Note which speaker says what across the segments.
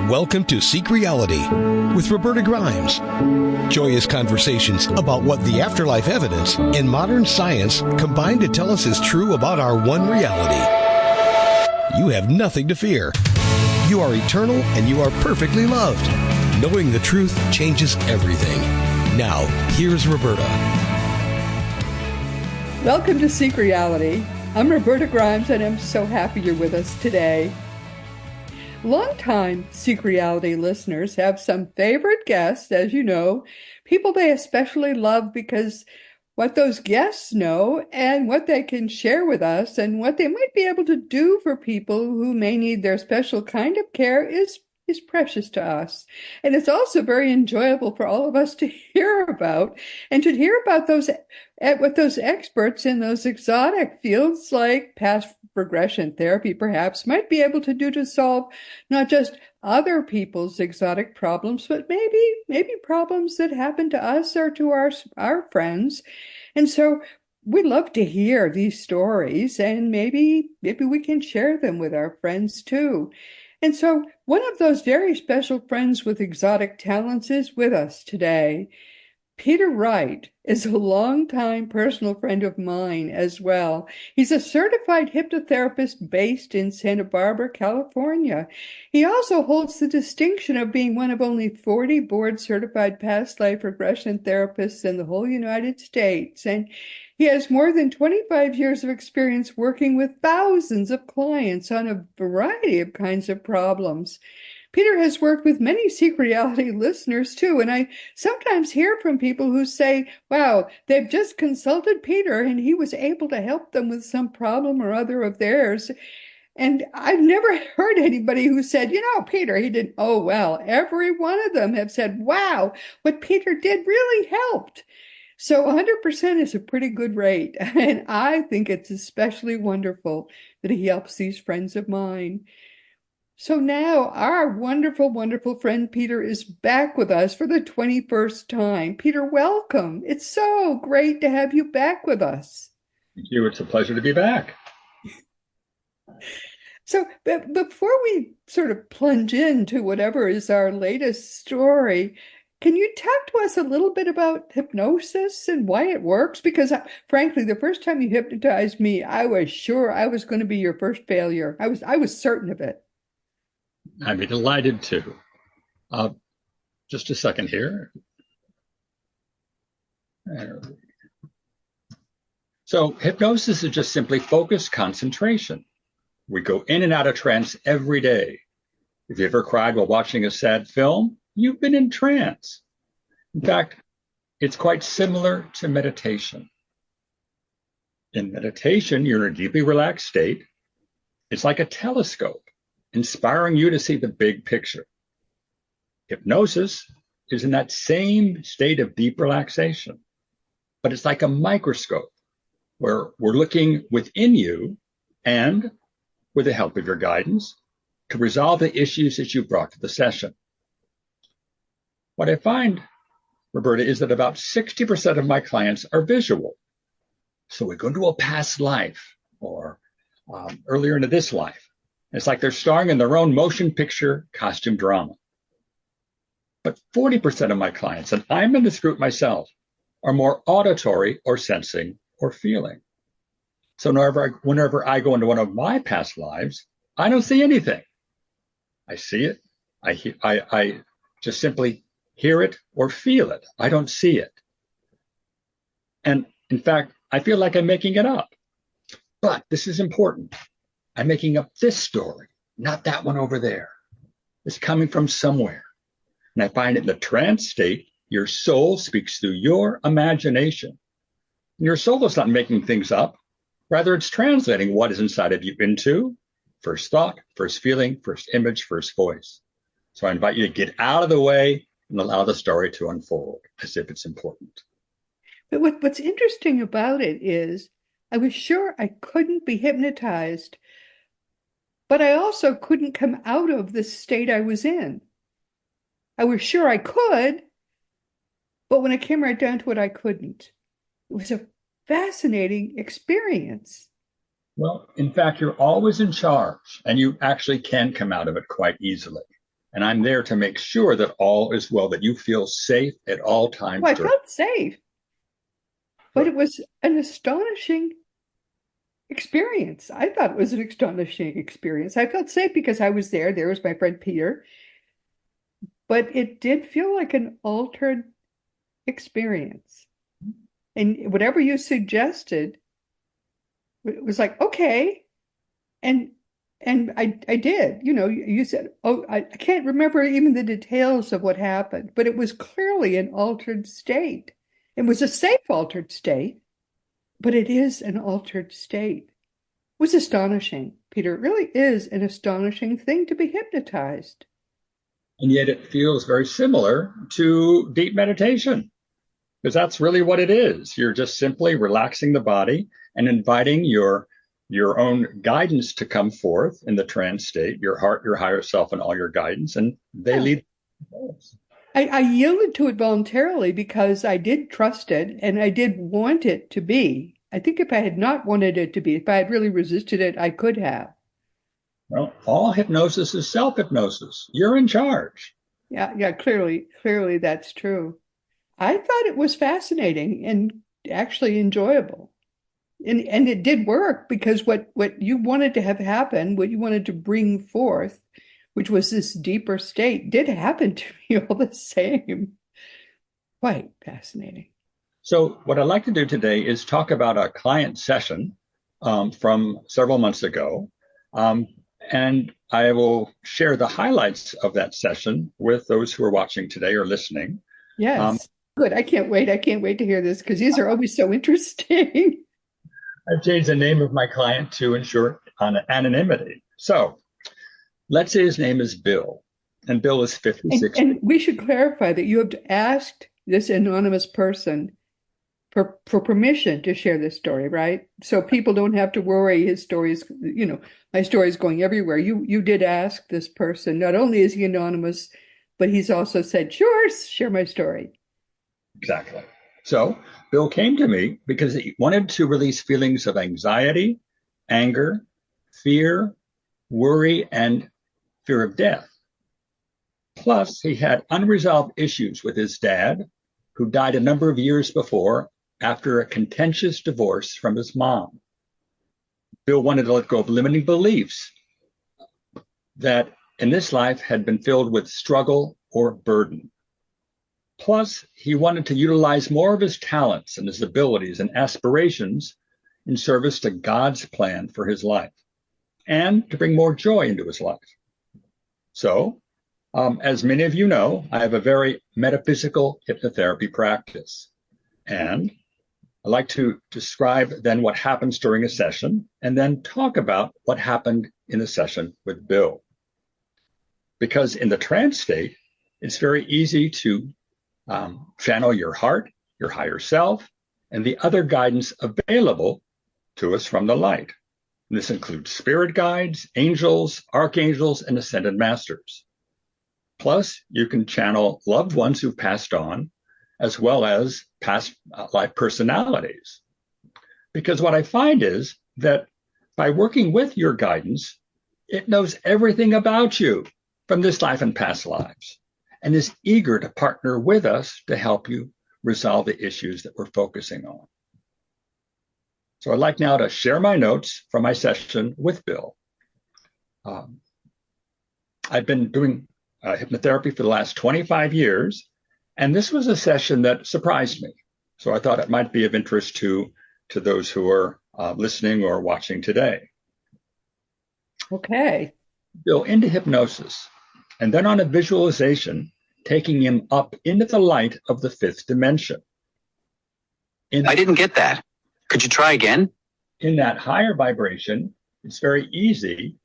Speaker 1: Welcome to Seek Reality with Roberta Grimes. Joyous conversations about what the afterlife evidence and modern science combine to tell us is true about our one reality. You have nothing to fear. You are eternal and you are perfectly loved. Knowing the truth changes everything. Now, here's Roberta.
Speaker 2: Welcome to Seek Reality. I'm Roberta Grimes and I'm so happy you're with us today. Longtime Seek Reality listeners have some favorite guests, as you know, people they especially love because what those guests know and what they can share with us and what they might be able to do for people who may need their special kind of care is precious to us. And it's also very enjoyable for all of us to hear about and to hear about what those experts in those exotic fields like past regression therapy perhaps might be able to do to solve not just other people's exotic problems, but maybe problems that happen to us or to our friends. And so we love to hear these stories, and maybe we can share them with our friends too. And so one of those very special friends with exotic talents is with us today. Peter Wright is a longtime personal friend of mine as well. He's a certified hypnotherapist based in Santa Barbara, California. He also holds the distinction of being one of only 40 board-certified past life regression therapists in the whole United States. And he has more than 25 years of experience working with thousands of clients on a variety of kinds of problems. Peter has worked with many Seek Reality listeners too, and I sometimes hear from people who say, wow, they've just consulted Peter and he was able to help them with some problem or other of theirs. And I've never heard anybody who said, Peter, he did, oh, well, every one of them have said, wow, what Peter did really helped. So 100% is a pretty good rate, and I think it's especially wonderful that he helps these friends of mine. So now our wonderful, wonderful friend Peter is back with us for the 21st time. Peter, welcome. It's so great to have you back with us.
Speaker 3: Thank you. It's a pleasure to be back.
Speaker 2: So before we sort of plunge into whatever is our latest story, can you talk to us a little bit about hypnosis and why it works? Because frankly, the first time you hypnotized me, I was sure I was going to be your first failure. I was certain of it.
Speaker 3: I'd be delighted to. Just a second here. So hypnosis is just simply focused concentration. We go in and out of trance every day. If you ever cried while watching a sad film, you've been in trance. In fact, it's quite similar to meditation. In meditation, you're in a deeply relaxed state. It's like a telescope, inspiring you to see the big picture. Hypnosis is in that same state of deep relaxation, but it's like a microscope where we're looking within you and, with the help of your guidance, to resolve the issues that you brought to the session. What I find, Roberta, is that about 60% of my clients are visual. So we go into a past life or earlier into this life. It's like they're starring in their own motion picture costume drama. But 40% of my clients, and I'm in this group myself, are more auditory or sensing or feeling. So whenever I go into one of my past lives, I don't see anything. I see it. I just simply hear it or feel it. I don't see it. And in fact, I feel like I'm making it up. But this is important. I'm making up this story, not that one over there. It's coming from somewhere. And I find in the trance state, your soul speaks through your imagination. And your soul is not making things up. Rather, it's translating what is inside of you into first thought, first feeling, first image, first voice. So I invite you to get out of the way and allow the story to unfold as if it's important.
Speaker 2: But what's interesting about it is I was sure I couldn't be hypnotized, but I also couldn't come out of the state I was in. I was sure I could, but when it came right down to it, I couldn't. It was a fascinating experience.
Speaker 3: Well, in fact, you're always in charge, and you actually can come out of it quite easily. And I'm there to make sure that all is well, that you feel safe at all times.
Speaker 2: Well, I felt safe, but it was an astonishing experience. I thought it was an astonishing experience. I felt safe because I was there. There was my friend Peter. But it did feel like an altered experience. And whatever you suggested, it was like, okay. And I did, you said, oh, I can't remember even the details of what happened, but it was clearly an altered state. It was a safe altered state, but it is an altered state. It was astonishing, Peter. It really is an astonishing thing to be hypnotized.
Speaker 3: And yet it feels very similar to deep meditation, because that's really what it is. You're just simply relaxing the body and inviting your own guidance to come forth in the trance state, your heart, your higher self, and all your guidance, and they lead.
Speaker 2: I yielded to it voluntarily because I did trust it and I did want it to be. I think if I had not wanted it to be, if I had really resisted it, I could have.
Speaker 3: Well, all hypnosis is self-hypnosis. You're in charge.
Speaker 2: Yeah, clearly that's true. I thought it was fascinating and actually enjoyable. And it did work because what you wanted to have happen, what you wanted to bring forth, which was this deeper state, did happen to me all the same. Quite fascinating.
Speaker 3: So what I'd like to do today is talk about a client session from several months ago. And I will share the highlights of that session with those who are watching today or listening.
Speaker 2: Yes. Good. I can't wait. I can't wait to hear this because these are always so interesting.
Speaker 3: I've changed the name of my client to ensure anonymity. So let's say his name is Bill, and Bill is 56.
Speaker 2: And we should clarify that you have asked this anonymous person for permission to share this story, right? So people don't have to worry his stories, my story is going everywhere. You did ask this person, not only is he anonymous, but he's also said, sure, share my story.
Speaker 3: Exactly. So Bill came to me because he wanted to release feelings of anxiety, anger, fear, worry, and fear of death. Plus, he had unresolved issues with his dad, who died a number of years before after a contentious divorce from his mom. Bill wanted to let go of limiting beliefs that in this life had been filled with struggle or burden. Plus, he wanted to utilize more of his talents and his abilities and aspirations in service to God's plan for his life and to bring more joy into his life. So, as many of you know, I have a very metaphysical hypnotherapy practice. And I like to describe then what happens during a session and then talk about what happened in the session with Bill. Because in the trance state, it's very easy to channel your heart, your higher self, and the other guidance available to us from the light. And this includes spirit guides, angels, archangels, and ascended masters. Plus, you can channel loved ones who've passed on, as well as past life personalities. Because what I find is that by working with your guidance, it knows everything about you from this life and past lives, and is eager to partner with us to help you resolve the issues that we're focusing on. So I'd like now to share my notes from my session with Bill. I've been doing hypnotherapy for the last 25 years, and this was a session that surprised me. So I thought it might be of interest to those who are listening or watching today.
Speaker 2: Okay.
Speaker 3: Bill into hypnosis, and then on a visualization, taking him up into the light of the fifth dimension.
Speaker 4: I didn't get that. Could you try again?
Speaker 3: In that higher vibration, it's very easy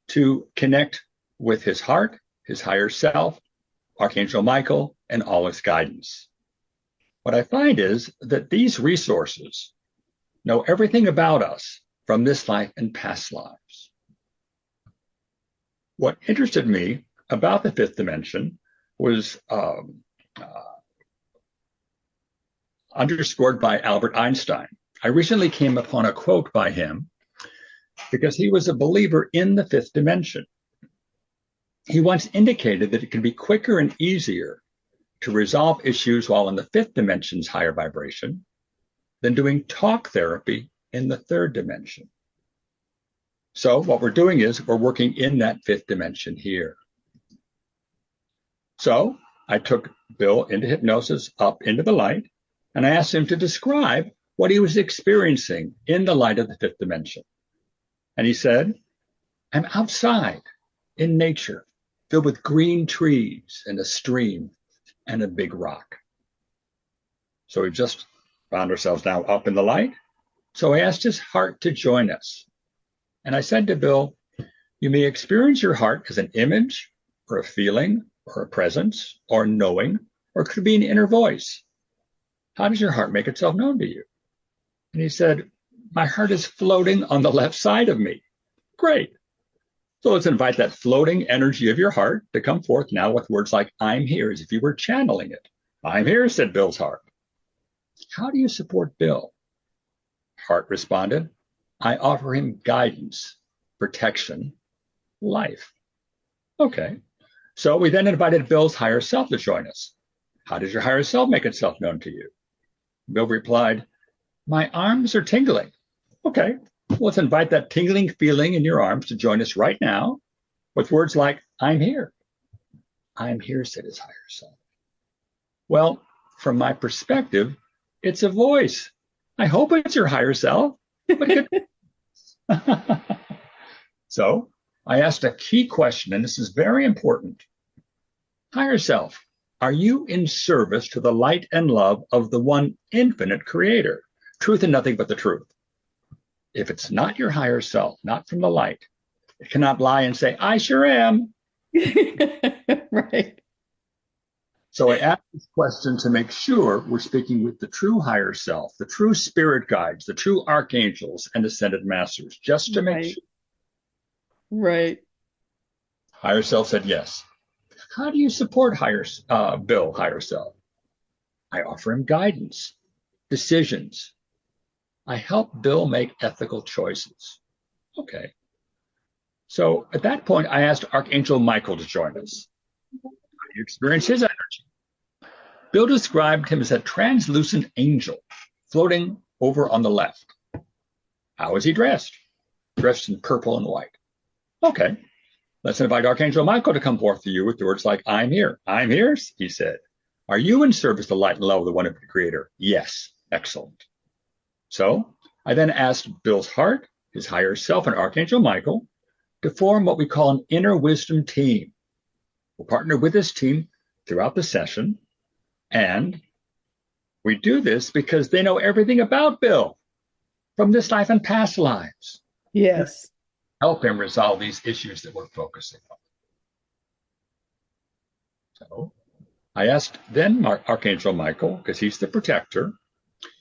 Speaker 3: to connect with his heart, his higher self, Archangel Michael, and all his guidance. What I find is that these resources know everything about us from this life and past lives. What interested me about the fifth dimension was underscored by Albert Einstein. I recently came upon a quote by him because he was a believer in the fifth dimension. He once indicated that it can be quicker and easier to resolve issues while in the fifth dimension's higher vibration than doing talk therapy in the third dimension. So what we're doing is we're working in that fifth dimension here. So I took Bill into hypnosis up into the light, and I asked him to describe what he was experiencing in the light of the fifth dimension. And he said, I'm outside in nature, filled with green trees and a stream and a big rock. So we just found ourselves now up in the light. So I asked his heart to join us. And I said to Bill, you may experience your heart as an image or a feeling or a presence or knowing, or it could be an inner voice. How does your heart make itself known to you? And he said, my heart is floating on the left side of me. Great. So let's invite that floating energy of your heart to come forth now with words like, I'm here, as if you were channeling it. I'm here, said Bill's heart. How do you support Bill? Heart responded, I offer him guidance, protection, life. Okay. So we then invited Bill's higher self to join us. How does your higher self make itself known to you? Bill replied, my arms are tingling. Okay. Let's invite that tingling feeling in your arms to join us right now with words like, I'm here. I'm here, said his higher self. Well, from my perspective, it's a voice. I hope it's your higher self. So I asked a key question, and this is very important. Higher self, are you in service to the light and love of the one infinite creator? Truth and nothing but the truth. If it's not your higher self, not from the light, it cannot lie and say, I sure am.
Speaker 2: Right.
Speaker 3: So I asked this question to make sure we're speaking with the true higher self, the true spirit guides, the true archangels and ascended masters, just to make sure.
Speaker 2: Right.
Speaker 3: Higher self said yes. How do you support Bill, higher self? I offer him guidance, decisions. I help Bill make ethical choices. Okay. So at that point, I asked Archangel Michael to join us. How do you experience his energy? Bill described him as a translucent angel floating over on the left. How is he dressed? Dressed in purple and white. Okay. Let's invite Archangel Michael to come forth to you with words like, I'm here. I'm here, he said. Are you in service to light and love of the one infinite creator? Yes. Excellent. So I then asked Bill's heart, his higher self, and Archangel Michael to form what we call an inner wisdom team. We'll partner with this team throughout the session. And we do this because they know everything about Bill from this life and past lives.
Speaker 2: Yes.
Speaker 3: Help him resolve these issues that we're focusing on. So I asked then Archangel Michael, because he's the protector,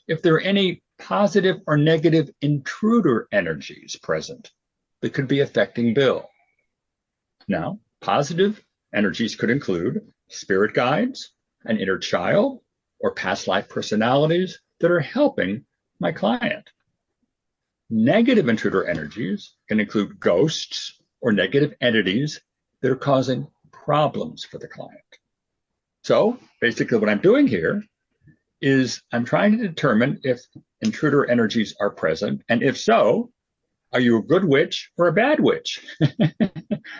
Speaker 3: if there are any positive or negative intruder energies present that could be affecting Bill. Now, positive energies could include spirit guides, an inner child, or past life personalities that are helping my client. Negative intruder energies can include ghosts or negative entities that are causing problems for the client. So basically what I'm doing here is I'm trying to determine if intruder energies are present, and if so, are you a good witch or a bad witch? And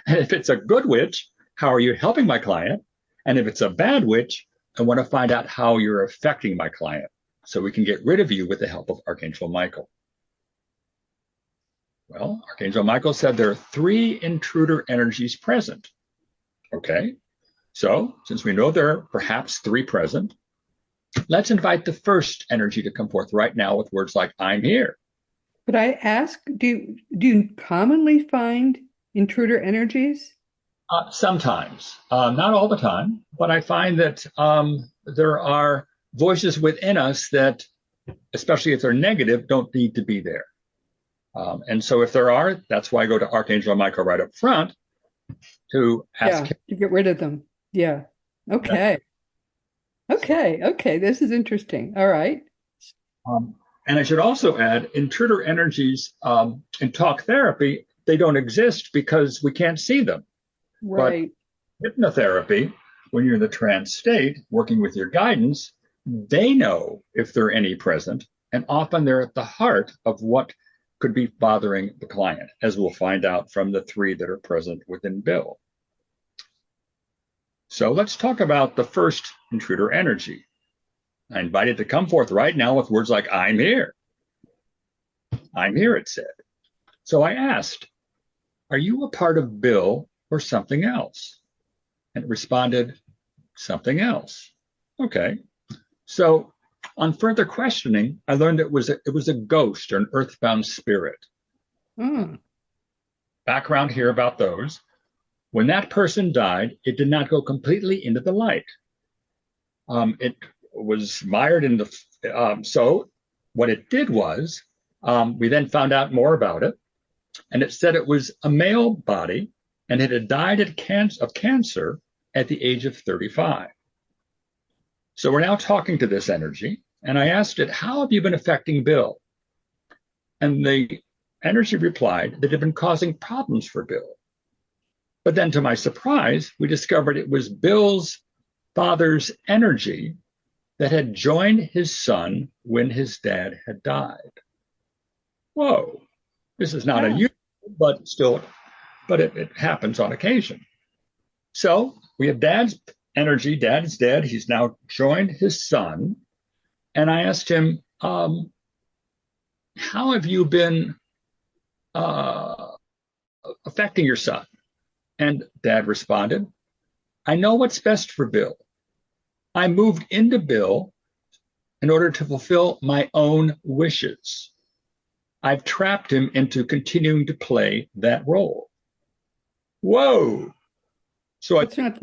Speaker 3: if it's a good witch, how are you helping my client? And if it's a bad witch, I want to find out how you're affecting my client so we can get rid of you with the help of Archangel Michael. Well, Archangel Michael said there are 3 intruder energies present. Okay, so since we know there are perhaps 3 present, let's invite the first energy to come forth right now with words like, I'm here.
Speaker 2: But I ask, do you commonly find intruder energies?
Speaker 3: Sometimes, not all the time, but I find that there are voices within us that, especially if they're negative, don't need to be there. And so if there are, that's why I go to Archangel Michael right up front to ask him.
Speaker 2: To get rid of them. Yeah. Okay. Yeah. Okay. This is interesting. All right.
Speaker 3: And I should also add, intruder energies in talk therapy, they don't exist because we can't see them.
Speaker 2: Right.
Speaker 3: hypnotherapy, when you're in the trance state, working with your guidance, they know if there are any present, and often they're at the heart of what could be bothering the client, as we'll find out from the three that are present within Bill. So let's talk about the first intruder energy. I invited to come forth right now with words like, I'm here. I'm here, it said. So I asked, are you a part of Bill or something else? And it responded, something else. Okay. So on further questioning, I learned it was a ghost or an earthbound spirit. Background here about those. When that person died, it did not go completely into the light. It was mired in the, so what it did was, we then found out more about it, and it said it was a male body, and it had died of cancer at the age of 35. So we're now talking to this energy, and I asked it, how have you been affecting Bill? And the energy replied that it had been causing problems for Bill. But then to my surprise, we discovered it was Bill's father's energy that had joined his son when his dad had died. Whoa, this is not unusual, but still, but it happens on occasion. So we have dad's energy, dad is dead, he's now joined his son. And I asked him, how have you been affecting your son? And dad responded, I know what's best for Bill. I moved into Bill in order to fulfill my own wishes. I've trapped him into continuing to play that role. Whoa. So
Speaker 2: That's
Speaker 3: I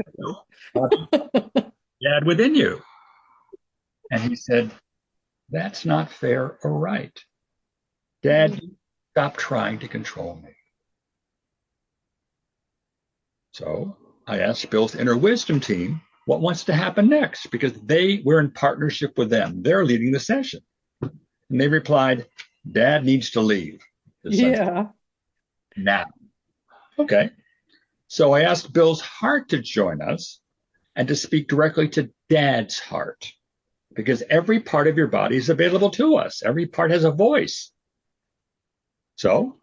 Speaker 3: Dad within you. And he said, that's not fair or right. Dad, stop trying to control me. So I asked Bill's inner wisdom team what wants to happen next, because we're in partnership with them. They're leading the session. And they replied, Dad needs to leave.
Speaker 2: Yeah.
Speaker 3: Now. Okay. So I asked Bill's heart to join us and to speak directly to Dad's heart, because every part of your body is available to us. Every part has a voice. So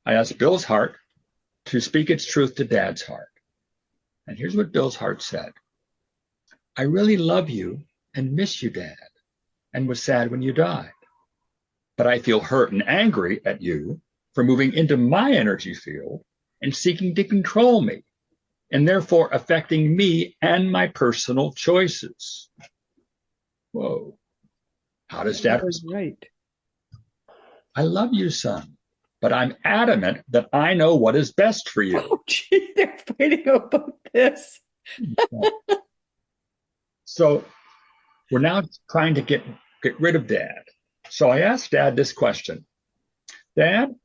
Speaker 3: I asked Bill's heart to speak its truth to Dad's heart. And here's what Bill's heart said. I really love you and miss you, Dad, and was sad when you died. But I feel hurt and angry at you for moving into my energy field and seeking to control me, and therefore affecting me and my personal choices. Whoa. How does Dad respond?
Speaker 2: Right.
Speaker 3: I love you, son, but I'm adamant that I know what is best for you.
Speaker 2: Oh, gee, they're fighting about this.
Speaker 3: So we're now trying to get rid of Dad. So I asked Dad this question. Dad,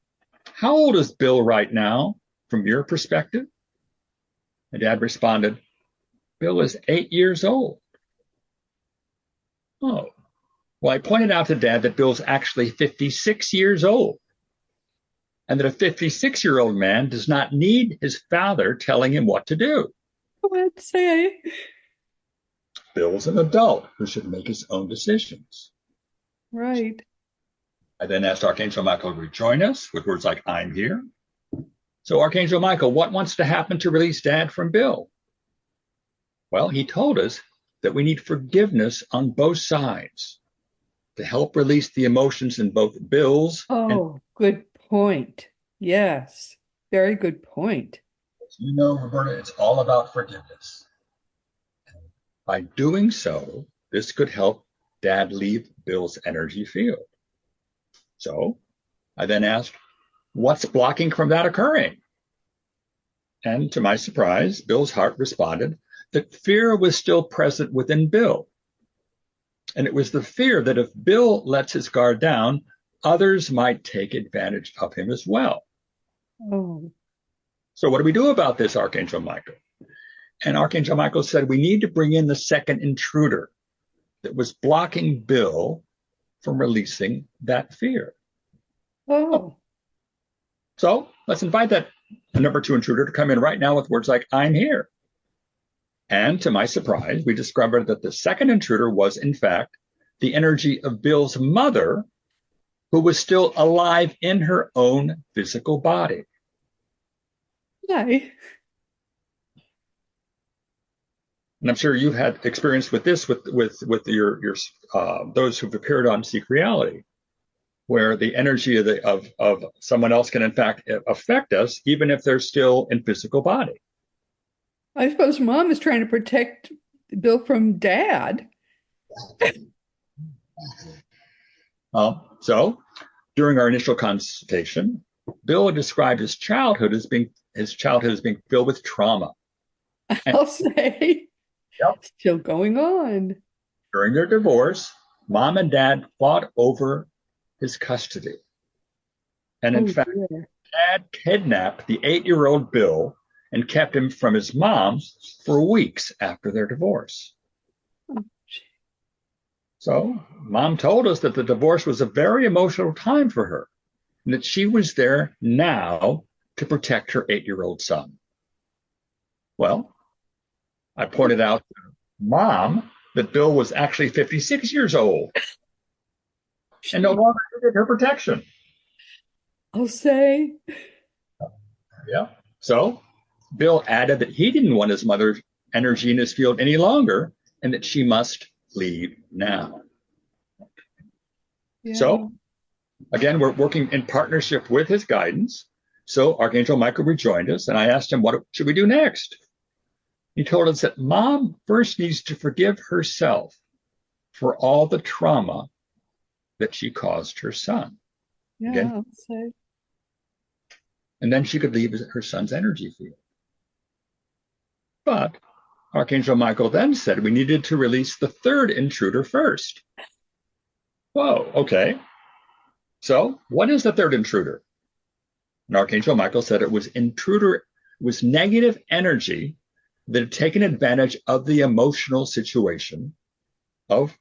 Speaker 3: how old is Bill right now from your perspective? And Dad responded, Bill is 8 years old. Oh, well, I pointed out to Dad that Bill's actually 56 years old, and that a 56-year-old man does not need his father telling him what to do.
Speaker 2: Let's say.
Speaker 3: Bill's an adult who should make his own decisions.
Speaker 2: Right.
Speaker 3: I then asked Archangel Michael to rejoin us with words like, I'm here. So Archangel Michael, what wants to happen to release Dad from Bill? Well, he told us that we need forgiveness on both sides to help release the emotions in both Bill's and
Speaker 2: good point. Yes, very good point.
Speaker 3: you know, Roberta, it's all about forgiveness. By doing so, this could help Dad leave Bill's energy field. So I then asked, what's blocking from that occurring? And to my surprise, Bill's heart responded that fear was still present within Bill. And it was the fear that if Bill lets his guard down, others might take advantage of him as well.
Speaker 2: Oh.
Speaker 3: So what do we do about this, Archangel Michael? And Archangel Michael said, we need to bring in the second intruder that was blocking Bill from releasing that fear.
Speaker 2: Oh.
Speaker 3: So let's invite that number two intruder to come in right now with words like, I'm here. And to my surprise, we discovered that the second intruder was, in fact, the energy of Bill's mother, who was still alive in her own physical body.
Speaker 2: Hi.
Speaker 3: And I'm sure you've had experience with this with your those who've appeared on Seek Reality, where the energy of someone else can in fact affect us, even if they're still in physical body.
Speaker 2: I suppose Mom is trying to protect Bill from Dad.
Speaker 3: So during our initial consultation, Bill described his childhood as being filled with trauma.
Speaker 2: I'll say.
Speaker 3: Yep.
Speaker 2: Still going on.
Speaker 3: During their divorce, Mom and Dad fought over his custody. And in fact,
Speaker 2: dear.
Speaker 3: Dad kidnapped the 8-year-old Bill and kept him from his mom for weeks after their divorce.
Speaker 2: Oh,
Speaker 3: so Mom told us that the divorce was a very emotional time for her, and that she was there now to protect her 8-year-old son. Well, I pointed out to Mom that Bill was actually 56 years old and no longer needed her protection.
Speaker 2: I'll say.
Speaker 3: Yeah. So Bill added that he didn't want his mother's energy in his field any longer and that she must leave now.
Speaker 2: Yeah.
Speaker 3: So again, we're working in partnership with his guidance. So Archangel Michael rejoined us, and I asked him, what should we do next? He told us that Mom first needs to forgive herself for all the trauma that she caused her son.
Speaker 2: Yeah,
Speaker 3: Again,
Speaker 2: I'll say.
Speaker 3: and then she could leave her son's energy field. But Archangel Michael then said we needed to release the third intruder first. Whoa, okay. So what is the third intruder? And Archangel Michael said it was negative energy that had taken advantage of the emotional situation of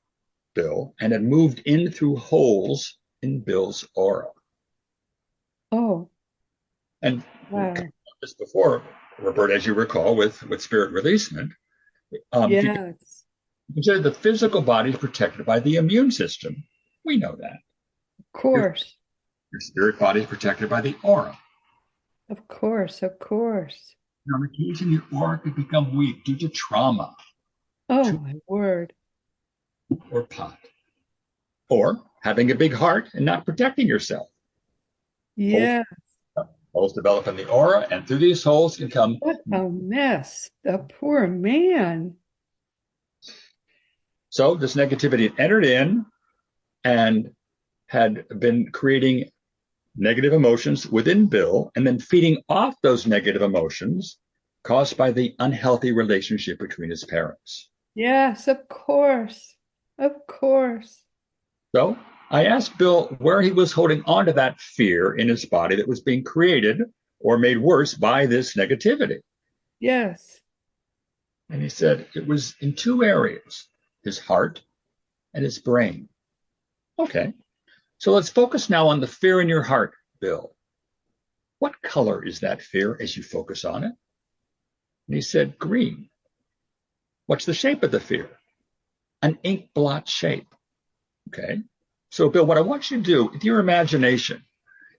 Speaker 3: Bill and had moved in through holes in Bill's aura.
Speaker 2: Oh.
Speaker 3: And
Speaker 2: wow.
Speaker 3: Just before, Robert, as you recall, with spirit releasement,
Speaker 2: yes.
Speaker 3: Consider the physical body is protected by the immune system. We know that.
Speaker 2: Of course.
Speaker 3: Your spirit body is protected by the aura.
Speaker 2: Of course, of course.
Speaker 3: On occasion, your aura could become weak due to trauma.
Speaker 2: Oh, my word.
Speaker 3: Or pot. Or having a big heart and not protecting yourself.
Speaker 2: Yeah.
Speaker 3: Holes develop in the aura, and through these holes can come...
Speaker 2: What a mess. The poor man.
Speaker 3: So this negativity entered in and had been creating negative emotions within Bill, and then feeding off those negative emotions caused by the unhealthy relationship between his parents.
Speaker 2: Yes, of course. Of course.
Speaker 3: So I asked Bill where he was holding on to that fear in his body that was being created or made worse by this negativity.
Speaker 2: Yes.
Speaker 3: And he said it was in two areas, his heart and his brain. Okay. So let's focus now on the fear in your heart, Bill. What color is that fear as you focus on it? And he said, green. What's the shape of the fear? An ink blot shape. Okay. So, Bill, what I want you to do with your imagination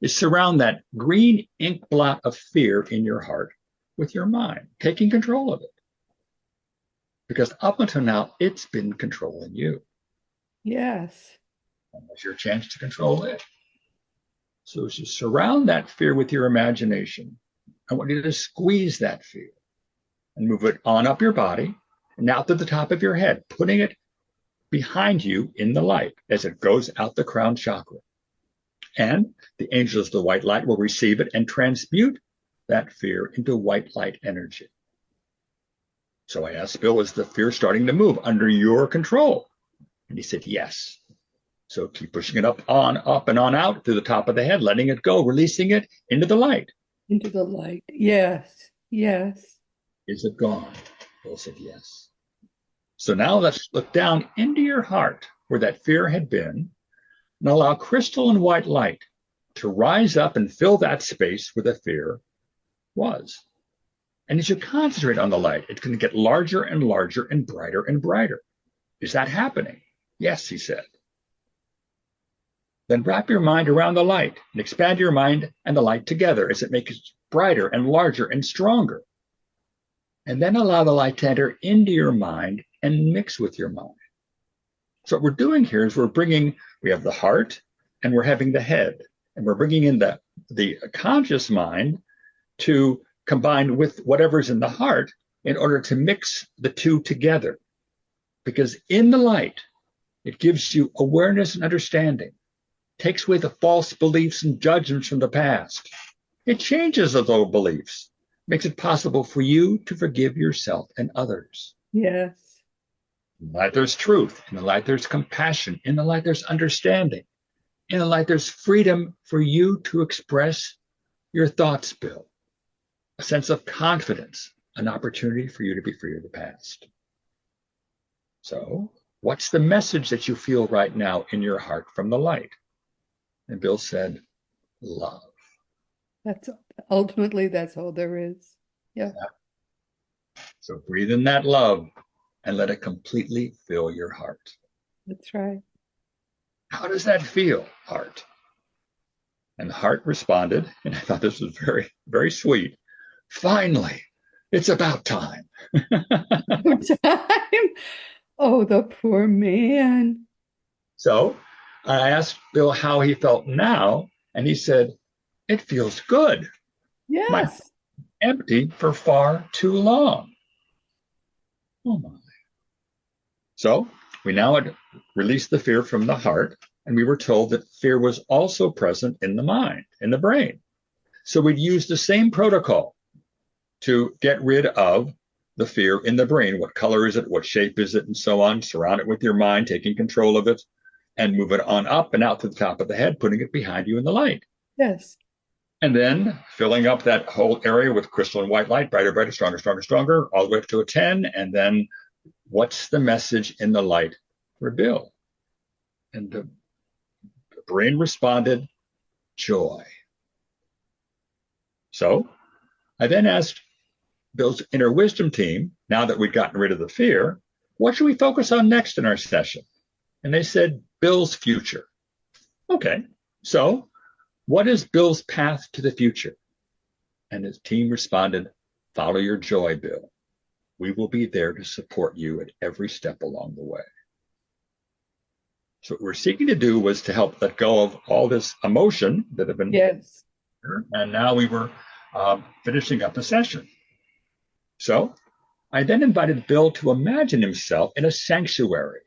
Speaker 3: is surround that green ink blot of fear in your heart with your mind, taking control of it. Because up until now, it's been controlling you.
Speaker 2: Yes.
Speaker 3: It's your chance to control it. So as you surround that fear with your imagination, I want you to squeeze that fear and move it on up your body and out to the top of your head, putting it behind you in the light as it goes out the crown chakra. And the angels of the white light will receive it and transmute that fear into white light energy. So I asked Bill, is the fear starting to move under your control? And he said, yes. So keep pushing it up and on out through the top of the head, letting it go, releasing it into the light.
Speaker 2: Into the light. Yes. Yes.
Speaker 3: Is it gone? Bill said, yes. So now let's look down into your heart where that fear had been and allow crystal and white light to rise up and fill that space where the fear was. And as you concentrate on the light, it's going to get larger and larger and brighter and brighter. Is that happening? Yes, he said. Then wrap your mind around the light and expand your mind and the light together as it makes it brighter and larger and stronger. And then allow the light to enter into your mind and mix with your mind. So what we're doing here is we have the heart and we're having the head, and we're bringing in the conscious mind to combine with whatever's in the heart in order to mix the two together. Because in the light, it gives you awareness and understanding, takes away the false beliefs and judgments from the past. It changes those beliefs, makes it possible for you to forgive yourself and others.
Speaker 2: Yes.
Speaker 3: In the light, there's truth. In the light, there's compassion. In the light, there's understanding. In the light, there's freedom for you to express your thoughts, Bill. A sense of confidence, an opportunity for you to be free of the past. So, what's the message that you feel right now in your heart from the light? And Bill said, love.
Speaker 2: That's all there is. Yeah.
Speaker 3: So breathe in that love and let it completely fill your heart.
Speaker 2: That's right.
Speaker 3: How does that feel, heart? And the heart responded, and I thought this was very, very sweet. Finally, it's about time.
Speaker 2: Time. Oh, the poor man.
Speaker 3: So I asked Bill how he felt now, and he said, it feels good.
Speaker 2: Yes.
Speaker 3: My empty for far too long. Oh my. So we now had released the fear from the heart, and we were told that fear was also present in the mind, in the brain. So we'd use the same protocol to get rid of the fear in the brain. What color is it? What shape is it? And so on. Surround it with your mind, taking control of it, and move it on up and out to the top of the head, putting it behind you in the light.
Speaker 2: Yes.
Speaker 3: And then filling up that whole area with crystal and white light, brighter, brighter, stronger, stronger, stronger, all the way up to a 10. And then what's the message in the light for Bill? And the brain responded, joy. So I then asked Bill's inner wisdom team, now that we'd gotten rid of the fear, what should we focus on next in our session? And they said, Bill's future. Okay, so what is Bill's path to the future? And his team responded, follow your joy, Bill. We will be there to support you at every step along the way. So what we're seeking to do was to help let go of all this emotion that had been
Speaker 2: Yes.
Speaker 3: here, and now we were finishing up the session. So I then invited Bill to imagine himself in a sanctuary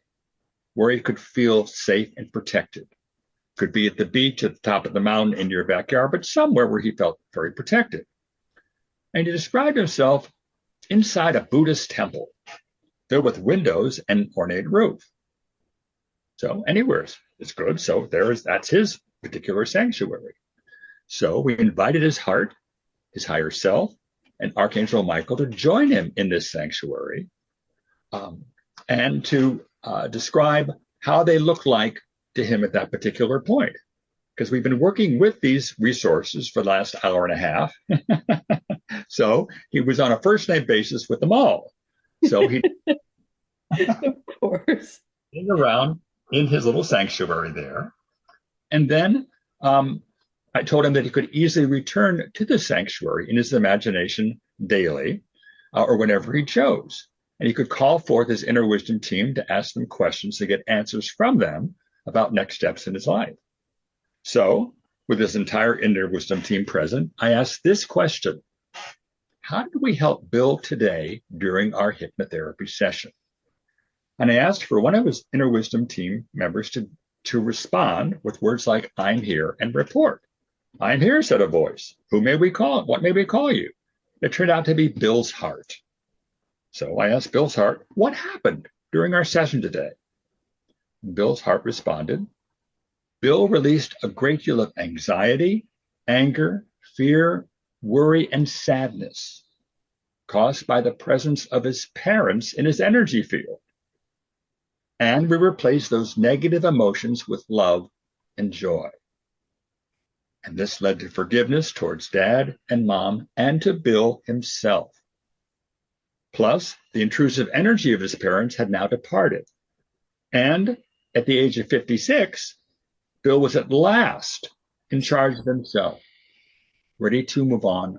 Speaker 3: where he could feel safe and protected. Could be at the beach, at the top of the mountain, in your backyard, but somewhere where he felt very protected. And he described himself inside a Buddhist temple filled with windows and an ornate roof. So anywhere is good. So that's his particular sanctuary. So we invited his heart, his higher self, and Archangel Michael to join him in this sanctuary and to describe how they look like to him at that particular point. Because we've been working with these resources for the last hour and a half. So he was on a first name basis with them all. So he
Speaker 2: Of course.
Speaker 3: around in his little sanctuary there. And then I told him that he could easily return to the sanctuary in his imagination daily or whenever he chose. And he could call forth his inner wisdom team to ask them questions to get answers from them about next steps in his life. So with his entire inner wisdom team present, I asked this question: how did we help Bill today during our hypnotherapy session? And I asked for one of his inner wisdom team members to respond with words like, I'm here, and report. I'm here, said a voice. Who may we call? What may we call you? It turned out to be Bill's heart. So I asked Bill's heart, what happened during our session today? Bill's heart responded, Bill released a great deal of anxiety, anger, fear, worry, and sadness caused by the presence of his parents in his energy field. And we replaced those negative emotions with love and joy. And this led to forgiveness towards Dad and Mom and to Bill himself. Plus, the intrusive energy of his parents had now departed. And at the age of 56, Bill was at last in charge of himself, ready to move on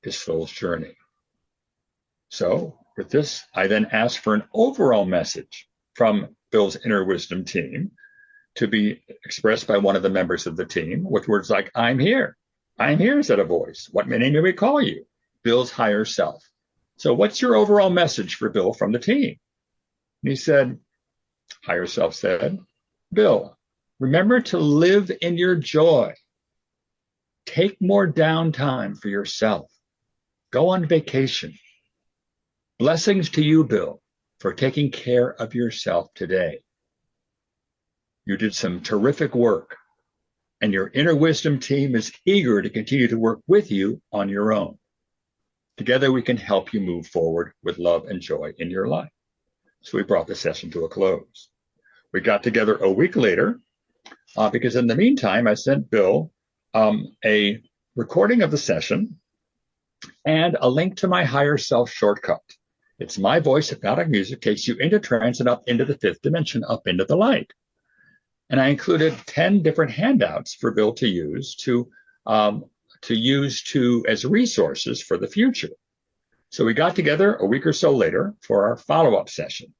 Speaker 3: his soul's journey. So with this, I then asked for an overall message from Bill's inner wisdom team to be expressed by one of the members of the team with words like, I'm here. I'm here, said a voice. What name do we call you? Bill's higher self. So what's your overall message for Bill from the team? And he said, higher self said, Bill, remember to live in your joy. Take more downtime for yourself. Go on vacation. Blessings to you, Bill, for taking care of yourself today. You did some terrific work, and your inner wisdom team is eager to continue to work with you on your own. Together, we can help you move forward with love and joy in your life. So we brought the session to a close. We got together a week later because in the meantime, I sent Bill a recording of the session and a link to my higher self shortcut. It's my voice, hypnotic music, takes you into trance and up into the fifth dimension, up into the light. And I included 10 different handouts for Bill to use as resources for the future. So we got together a week or so later for our follow-up session.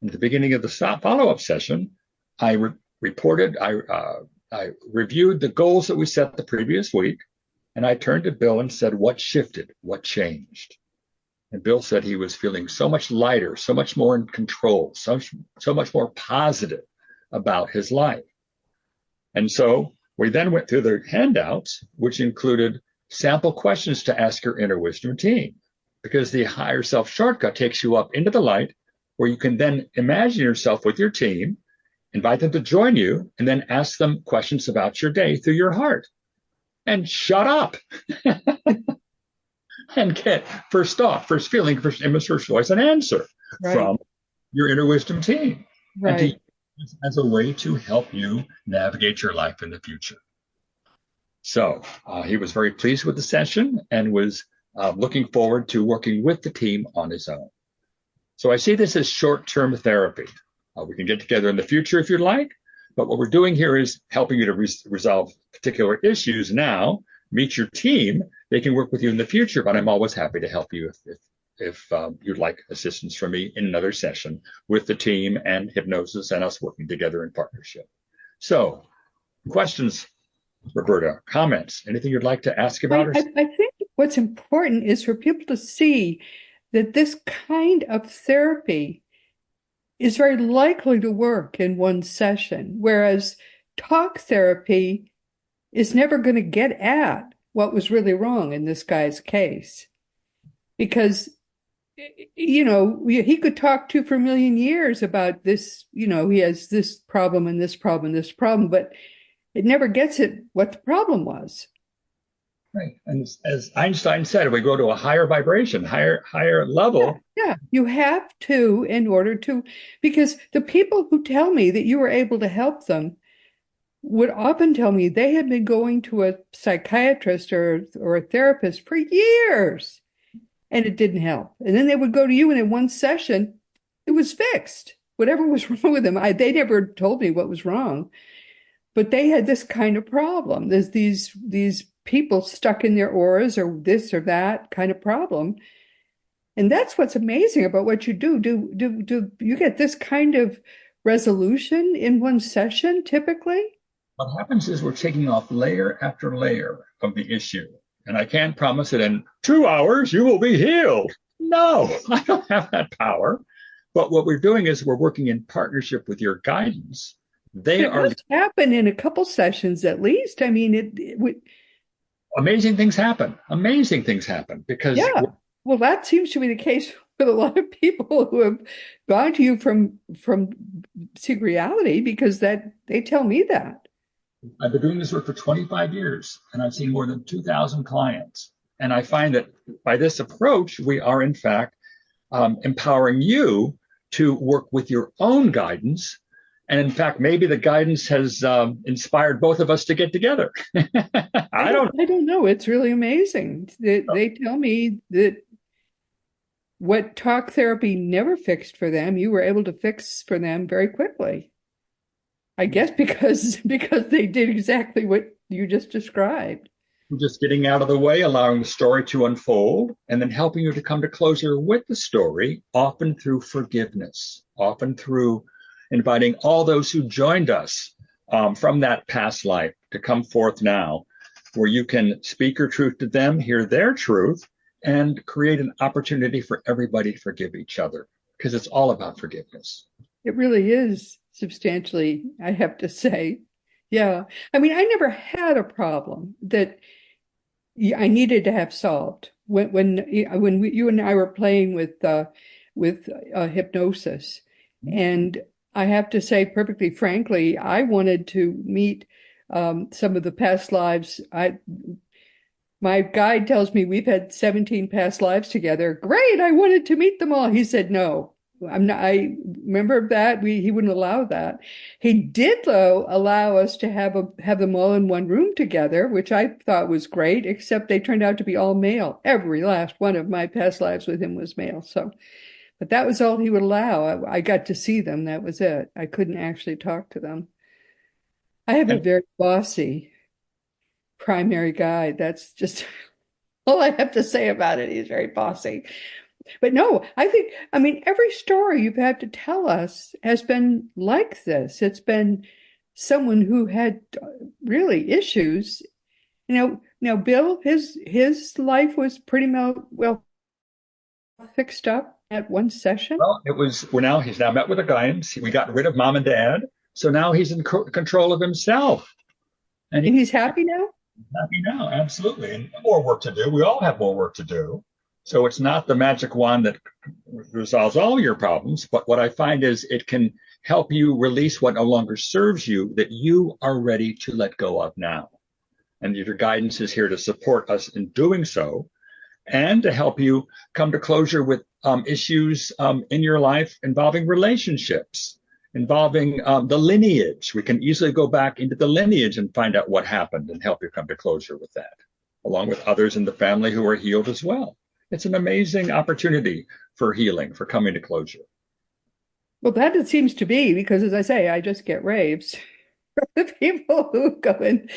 Speaker 3: At the beginning of the follow-up session, I reviewed the goals that we set the previous week, and I turned to Bill and said, what shifted? What changed? And Bill said he was feeling so much lighter, so much more in control, so much more positive about his life. And so we then went through the handouts, which included sample questions to ask your inner wisdom team, because the higher self shortcut takes you up into the light, where you can then imagine yourself with your team, invite them to join you, and then ask them questions about your day through your heart. And shut up and get first thought, first feeling, first image, first voice, and answer from your inner wisdom team.
Speaker 2: Right.
Speaker 3: And to use as a way to help you navigate your life in the future. So he was very pleased with the session and was looking forward to working with the team on his own. So I see this as short-term therapy. We can get together in the future if you'd like, but what we're doing here is helping you to resolve particular issues now, meet your team. They can work with you in the future, but I'm always happy to help you if you'd like assistance from me in another session with the team and hypnosis and us working together in partnership. So questions, Roberta, comments, anything you'd like to ask about?
Speaker 2: I think what's important is for people to see that this kind of therapy is very likely to work in one session, whereas talk therapy is never going to get at what was really wrong in this guy's case. Because, he could talk to for a million years about this, he has this problem and this problem and this problem, but it never gets at what the problem was.
Speaker 3: Right. And as Einstein said, we go to a higher vibration, higher level.
Speaker 2: Yeah, you have to in order to, because the people who tell me that you were able to help them would often tell me they had been going to a psychiatrist or a therapist for years and it didn't help. And then they would go to you and in one session, it was fixed. Whatever was wrong with them, they never told me what was wrong, but they had this kind of problem. There's these people stuck in their auras or this or that kind of problem. And that's what's amazing about what you do. Do you get this kind of resolution in one session typically?
Speaker 3: What happens is we're taking off layer after layer of the issue. And I can't promise that in 2 hours you will be healed. No, I don't have that power. But what we're doing is we're working in partnership with your guidance.
Speaker 2: It must happen in a couple sessions at least. I mean, it would.
Speaker 3: Amazing things happen. Amazing things happen because.
Speaker 2: Yeah. Well, that seems to be the case with a lot of people who have gone to you from Seek Reality because they tell me that.
Speaker 3: I've been doing this work for 25 years and I've seen more than 2,000 clients. And I find that by this approach, we are in fact empowering you to work with your own guidance. And in fact, maybe the guidance has inspired both of us to get together. I don't
Speaker 2: know. It's really amazing. They tell me that what talk therapy never fixed for them, you were able to fix for them very quickly. I guess because they did exactly what you just described.
Speaker 3: Just getting out of the way, allowing the story to unfold, and then helping you to come to closure with the story, often through forgiveness, often through inviting all those who joined us from that past life to come forth now, where you can speak your truth to them, hear their truth, and create an opportunity for everybody to forgive each other, because it's all about forgiveness.
Speaker 2: It really is substantially, I have to say. Yeah. I mean, I never had a problem that I needed to have solved when you and I were playing with hypnosis, and I have to say perfectly frankly, I wanted to meet some of the past lives. My guide tells me we've had 17 past lives together. Great, I wanted to meet them all. He said no. I'm not. I remember that he wouldn't allow that. He did, though, allow us to have them all in one room together, which I thought was great. Except they turned out to be all male. Every last one of my past lives with him was male. So, but that was all he would allow. I got to see them. That was it. I couldn't actually talk to them. I have a very bossy primary guide. That's just all I have to say about it. He's very bossy. But no, I mean, every story you've had to tell us has been like this. It's been someone who had really issues. Now Bill, his life was pretty well fixed up at one session.
Speaker 3: Well, he's now met with a guidance. We got rid of mom and dad. So now he's in control of himself.
Speaker 2: And he's happy now?
Speaker 3: Happy now, absolutely. And more work to do. We all have more work to do. So it's not the magic wand that resolves all your problems, but what I find is it can help you release what no longer serves you that you are ready to let go of now. And your guidance is here to support us in doing so and to help you come to closure with issues in your life involving relationships, involving the lineage. We can easily go back into the lineage and find out what happened and help you come to closure with that, along with others in the family who are healed as well. It's an amazing opportunity for healing, for coming to closure.
Speaker 2: Well, that it seems to be, because as I say, I just get raves from the people who go in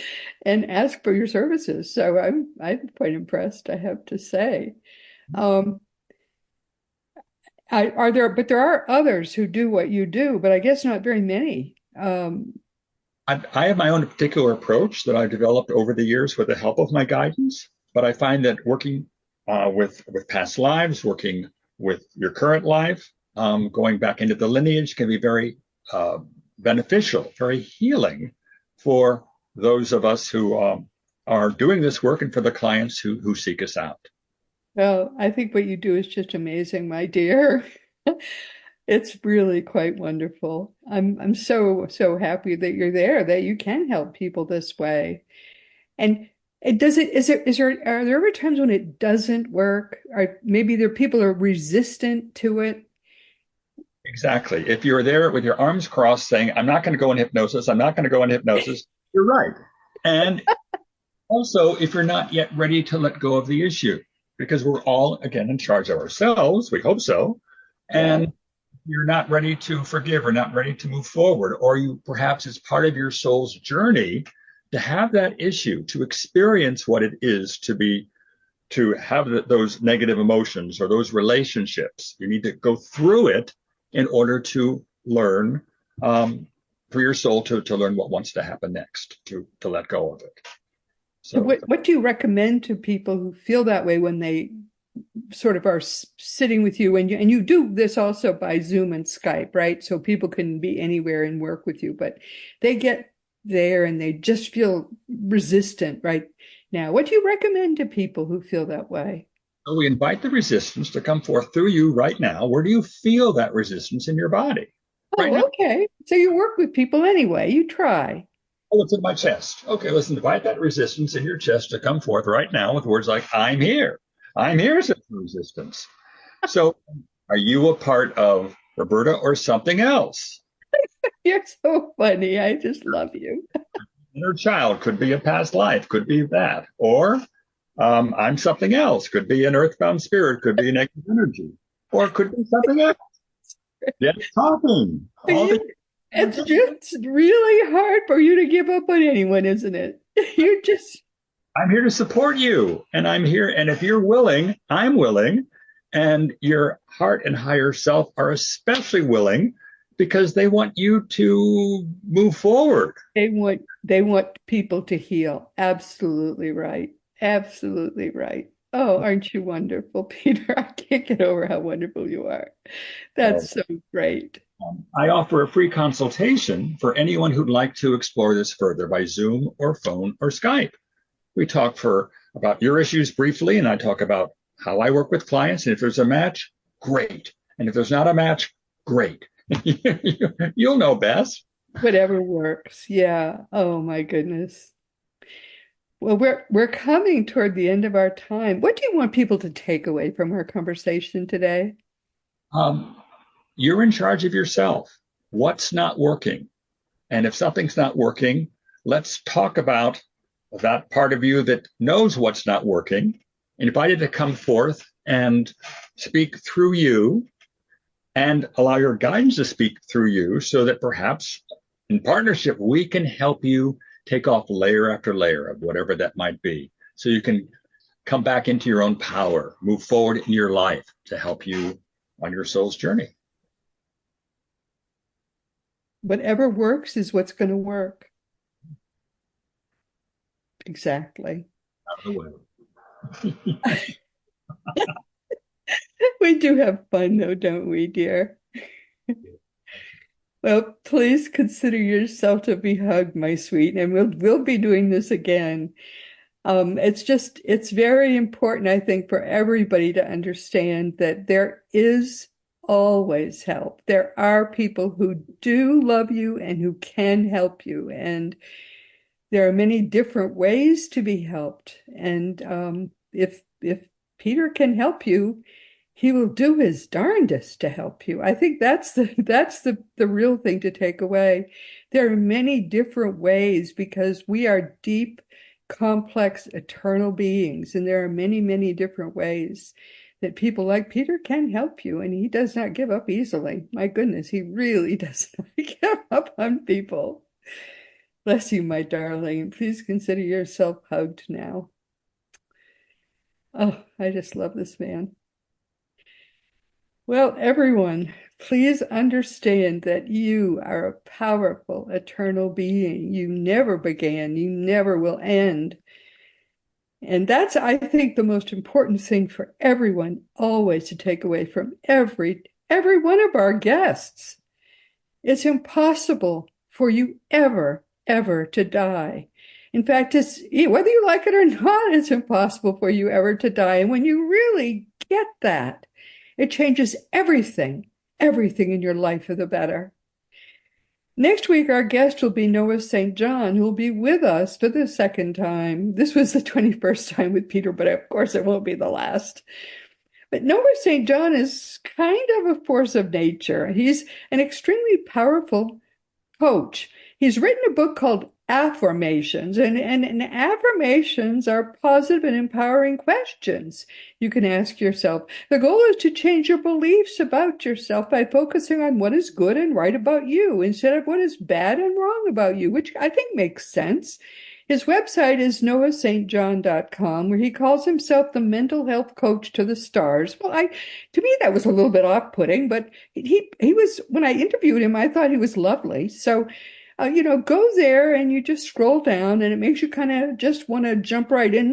Speaker 2: and ask for your services. So I'm quite impressed, I have to say. But there are others who do what you do, but I guess not very many.
Speaker 3: I have my own particular approach that I developed over the years with the help of my guidance, but I find that working with past lives, working with your current life, going back into the lineage can be very beneficial, very healing for those of us who are doing this work and for the clients who seek us out.
Speaker 2: Well, I think what you do is just amazing, my dear. It's really quite wonderful. I'm so happy that you're there, that you can help people this way. And are there ever times when it doesn't work? Or maybe people are resistant to it?
Speaker 3: Exactly. If you're there with your arms crossed saying, I'm not going to go in hypnosis, I'm not going to go in hypnosis, you're right. And also, if you're not yet ready to let go of the issue, because we're all, again, in charge of ourselves, we hope so, and you're not ready to forgive or not ready to move forward, or you perhaps it's part of your soul's journey to have that issue, to experience what it is to have those negative emotions or those relationships. You need to go through it in order to learn, for your soul to learn what wants to happen next, to let go of it.
Speaker 2: So what do you recommend to people who feel that way when they sort of are sitting with you, and you do this also by Zoom and Skype, right? So people can be anywhere and work with you, but they get there and they just feel resistant right now. What do you recommend to people who feel that way?
Speaker 3: So we invite the resistance to come forth through you right now. Where do you feel that resistance in your body?
Speaker 2: Oh, right, okay. So you work with people anyway. You try.
Speaker 3: Oh, it's in my chest. Okay, let's invite that resistance in your chest to come forth right now with words like, I'm here. I'm here, says the resistance. So are you a part of Roberta or something else?
Speaker 2: You're so funny. I just love you.
Speaker 3: Inner child could be a past life, could be that. Or I'm something else, could be an earthbound spirit, could be negative energy. Or it could be something else. Get talking.
Speaker 2: It's just really hard for you to give up on anyone, isn't it? You're just.
Speaker 3: I'm here to support you. And I'm here. And if you're willing, I'm willing. And your heart and higher self are especially willing because they want you to move forward.
Speaker 2: They want people to heal. Absolutely right. Absolutely right. Oh, aren't you wonderful, Peter? I can't get over how wonderful you are. That's so great.
Speaker 3: I offer a free consultation for anyone who'd like to explore this further by Zoom or phone or Skype. We talk about your issues briefly, and I talk about how I work with clients. And if there's a match, great. And if there's not a match, great. You'll know best.
Speaker 2: Whatever works. Yeah. Oh my goodness. Well, we're coming toward the end of our time. What do you want people to take away from our conversation today?
Speaker 3: You're in charge of yourself. What's not working? And if something's not working, let's talk about that part of you that knows what's not working. Invite it to come forth and speak through you and allow your guidance to speak through you so that perhaps in partnership, we can help you take off layer after layer of whatever that might be. So you can come back into your own power, move forward in your life to help you on your soul's journey.
Speaker 2: Whatever works is what's going to work. Exactly.
Speaker 3: Out of the way.
Speaker 2: We do have fun though, don't we, dear? Well, please consider yourself to be hugged, my sweet, and we'll be doing this again. It's very important, I think, for everybody to understand that there is always help. There are people who do love you and who can help you, and there are many different ways to be helped. And if Peter can help you, he will do his darndest to help you. I think that's the real thing to take away. There are many different ways because we are deep, complex, eternal beings, and there are many, many different ways that people like Peter can help you, and he does not give up easily. My goodness, he really does not give up on people. Bless you, my darling. Please consider yourself hugged now. Oh, I just love this man. Well, everyone, please understand that you are a powerful, eternal being. You never began, you never will end. And that's, I think, the most important thing for everyone always to take away from every one of our guests. It's impossible for you ever to die. In fact, whether you like it or not, it's impossible for you ever to die. And when you really get that, it changes everything in your life for the better. Next week, our guest will be Noah St. John, who will be with us for the second time. This was the 21st time with Peter, but of course it won't be the last. But Noah St. John is kind of a force of nature. He's an extremely powerful coach. He's written a book called Affirmations, and affirmations are positive and empowering questions you can ask yourself. The goal is to change your beliefs about yourself by focusing on what is good and right about you instead of what is bad and wrong about you, which I think makes sense. His website is noahstjohn.com, where he calls himself the mental health coach to the stars. Well, to me, that was a little bit off-putting, but he was, when I interviewed him, I thought he was lovely. So, go there and you just scroll down and it makes you kind of just want to jump right up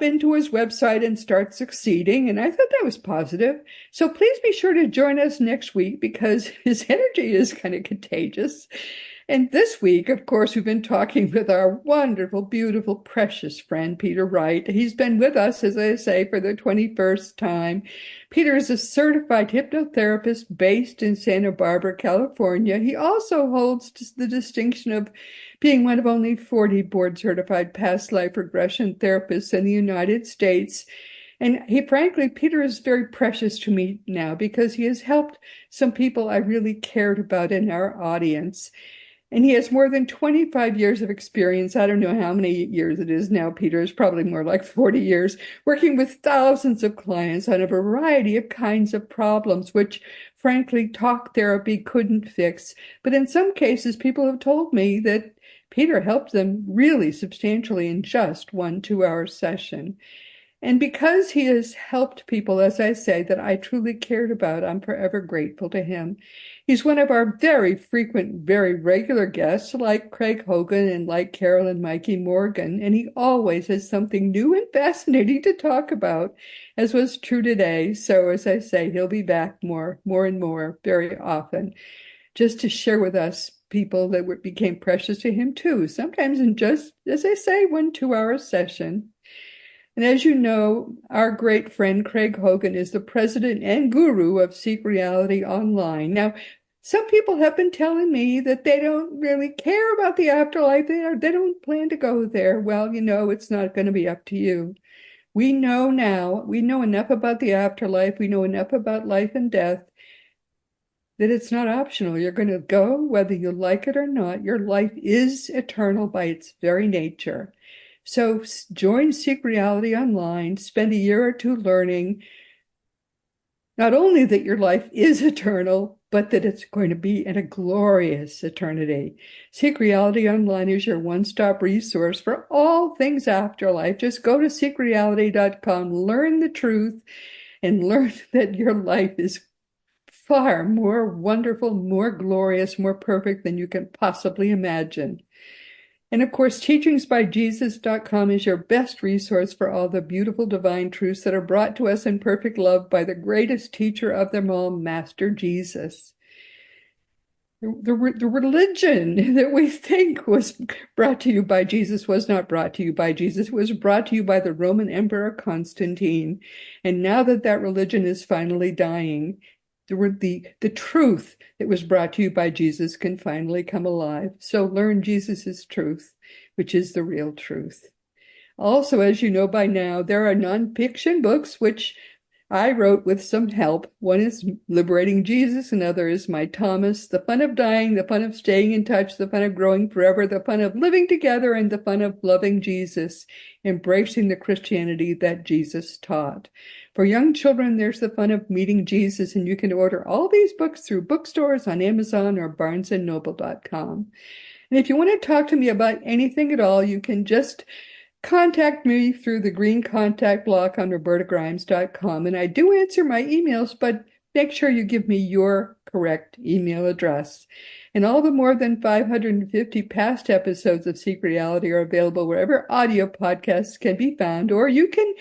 Speaker 2: into his website and start succeeding. And I thought that was positive. So please be sure to join us next week because his energy is kind of contagious. And this week, of course, we've been talking with our wonderful, beautiful, precious friend, Peter Wright. He's been with us, as I say, for the 21st time. Peter is a certified hypnotherapist based in Santa Barbara, California. He also holds the distinction of being one of only 40 board-certified past life regression therapists in the United States. And Peter is very precious to me now because he has helped some people I really cared about in our audience. And he has more than 25 years of experience. I don't know how many years it is now, Peter. It's probably more like 40 years, working with thousands of clients on a variety of kinds of problems, which, frankly, talk therapy couldn't fix. But in some cases, people have told me that Peter helped them really substantially in just 1 2-hour session. And because he has helped people, as I say, that I truly cared about, I'm forever grateful to him. He's one of our very frequent, very regular guests, like Craig Hogan and like Carol and Mikey Morgan, and he always has something new and fascinating to talk about, as was true today. So, as I say, he'll be back more and more, very often, just to share with us people that became precious to him too, sometimes in just, as I say, 1 2-hour session. And as you know, our great friend Craig Hogan is the president and guru of Seek Reality Online. Now, some people have been telling me that they don't really care about the afterlife. They don't plan to go there. Well, it's not going to be up to you. We know now, we know enough about the afterlife. We know enough about life and death that it's not optional. You're going to go whether you like it or not. Your life is eternal by its very nature. So join Seek Reality Online, spend a year or two learning not only that your life is eternal, but that it's going to be in a glorious eternity. Seek Reality Online is your one-stop resource for all things afterlife. Just go to seekreality.com, learn the truth, and learn that your life is far more wonderful, more glorious, more perfect than you can possibly imagine. And of course, teachingsbyjesus.com is your best resource for all the beautiful divine truths that are brought to us in perfect love by the greatest teacher of them all, Master Jesus. The religion that we think was brought to you by Jesus was not brought to you by Jesus. It was brought to you by the Roman Emperor Constantine. And now that religion is finally dying, the truth that was brought to you by Jesus can finally come alive. So learn Jesus's truth, which is the real truth. Also, as you know by now, there are nonfiction books which I wrote with some help. One is Liberating Jesus, another is My Thomas, The Fun of Dying, The Fun of Staying in Touch, The Fun of Growing Forever, The Fun of Living Together, and The Fun of Loving Jesus, Embracing the Christianity that Jesus taught. For young children, there's The Fun of Meeting Jesus, and you can order all these books through bookstores on Amazon or barnesandnoble.com. And if you want to talk to me about anything at all, you can just contact me through the green contact block on robertagrimes.com. And I do answer my emails, but make sure you give me your correct email address. And all the more than 550 past episodes of Seek Reality are available wherever audio podcasts can be found, or you can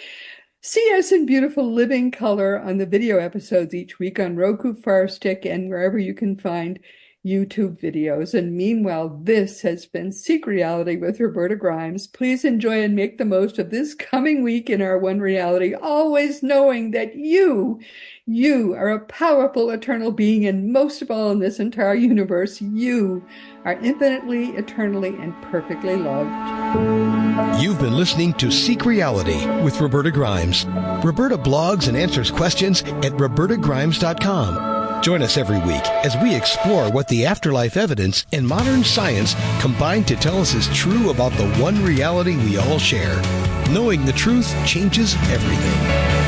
Speaker 2: see us in beautiful living color on the video episodes each week on Roku, Fire Stick, and wherever you can find YouTube videos. And meanwhile, this has been Seek Reality with Roberta Grimes. Please enjoy and make the most of this coming week in our one reality, always knowing that you are a powerful, eternal being, and most of all in this entire universe, you are infinitely, eternally, and perfectly loved.
Speaker 1: You've been listening to Seek Reality with Roberta Grimes. Roberta blogs and answers questions at robertagrimes.com. Join us every week as we explore what the afterlife evidence and modern science combine to tell us is true about the one reality we all share. Knowing the truth changes everything.